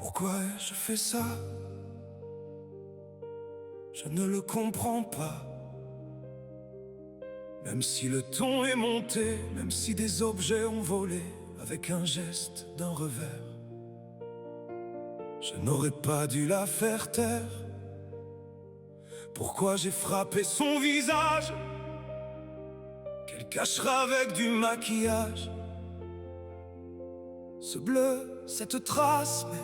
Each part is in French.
Pourquoi ai-je fait ça? Je ne le comprends pas. Même si le ton est monté, même si des objets ont volé, avec un geste d'un revers, je n'aurais pas dû la faire taire. Pourquoi j'ai frappé son visage, qu'elle cachera avec du maquillage? Ce bleu, cette trace, mais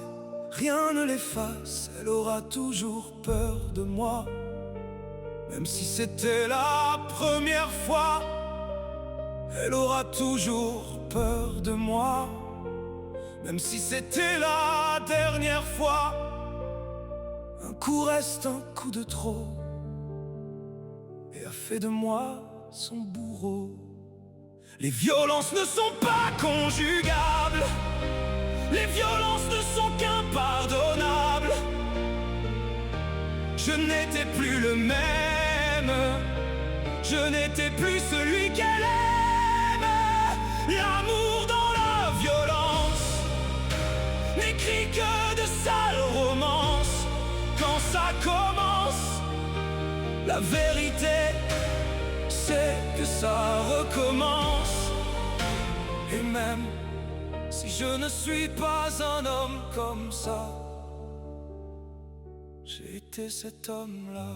rien ne l'efface. Elle aura toujours peur de moi. Même si c'était la première fois, elle aura toujours peur de moi. Même si c'était la dernière fois, un coup reste un coup de trop, et a fait de moi son bourreau. Les violences ne sont pas conjugables, les violences ne sont qu'impardonnables. Je n'étais plus le même, je n'étais plus celui qu'elle aime. L'amour dans la violence n'écrit que de sales romances. Quand ça commence, la vérité c'est que ça recommence. Et même si je ne suis pas un homme comme ça, j'ai été cet homme-là.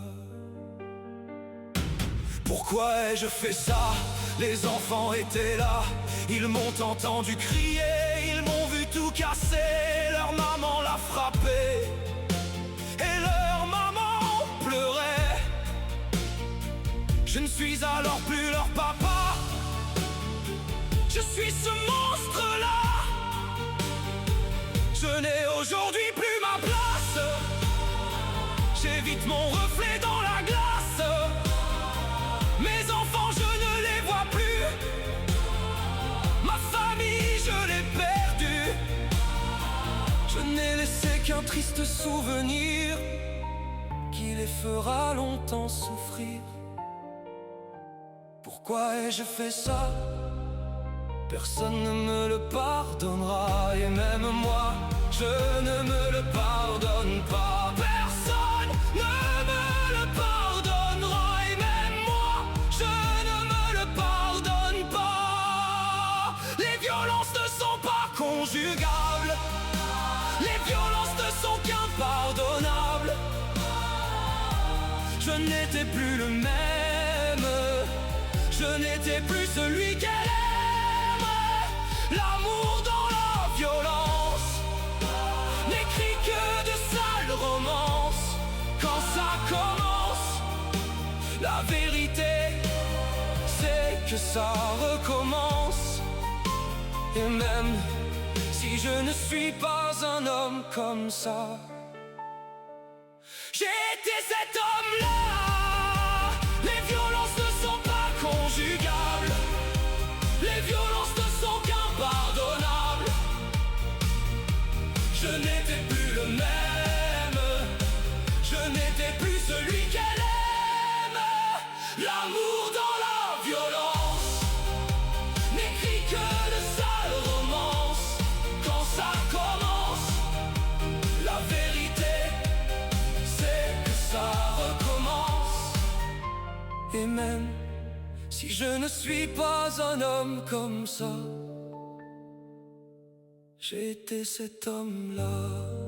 Pourquoi ai-je fait ça? Les enfants étaient là, ils m'ont entendu crier, ils m'ont vu tout casser. Leur maman l'a frappé et leur maman pleurait. Je ne suis alors plus leur papa, je suis ce monstre-là. Je n'ai aujourd'hui plus ma place, j'évite mon reflet dans la glace. Mes enfants, je ne les vois plus, ma famille, je l'ai perdue. Je n'ai laissé qu'un triste souvenir qui les fera longtemps souffrir. Pourquoi ai-je fait ça? Personne ne me le pardonnera, et même moi, je ne me le pardonne pas. Personne ne me le pardonnera, et même moi, je ne me le pardonne pas. Les violences ne sont pas conjugables, les violences ne sont qu'impardonnables. Je n'étais plus le même, je n'étais plus celui qu'elle aime. L'amour dans la violence n'écrit que de sales romances. Quand ça commence, la vérité c'est que ça recommence. Et même si je ne suis pas un homme comme ça, j'ai été cet homme-là. Les violences ne sont pas conjugables, les violences ne sont qu'impardonnables. Je n'étais plus le même, je n'étais plus celui qu'elle aime. L'amour dans la violence n'écrit que de sales romances. Quand ça commence, la vérité c'est que ça recommence. Et même si je ne suis pas un homme comme ça, j'ai été cet homme-là.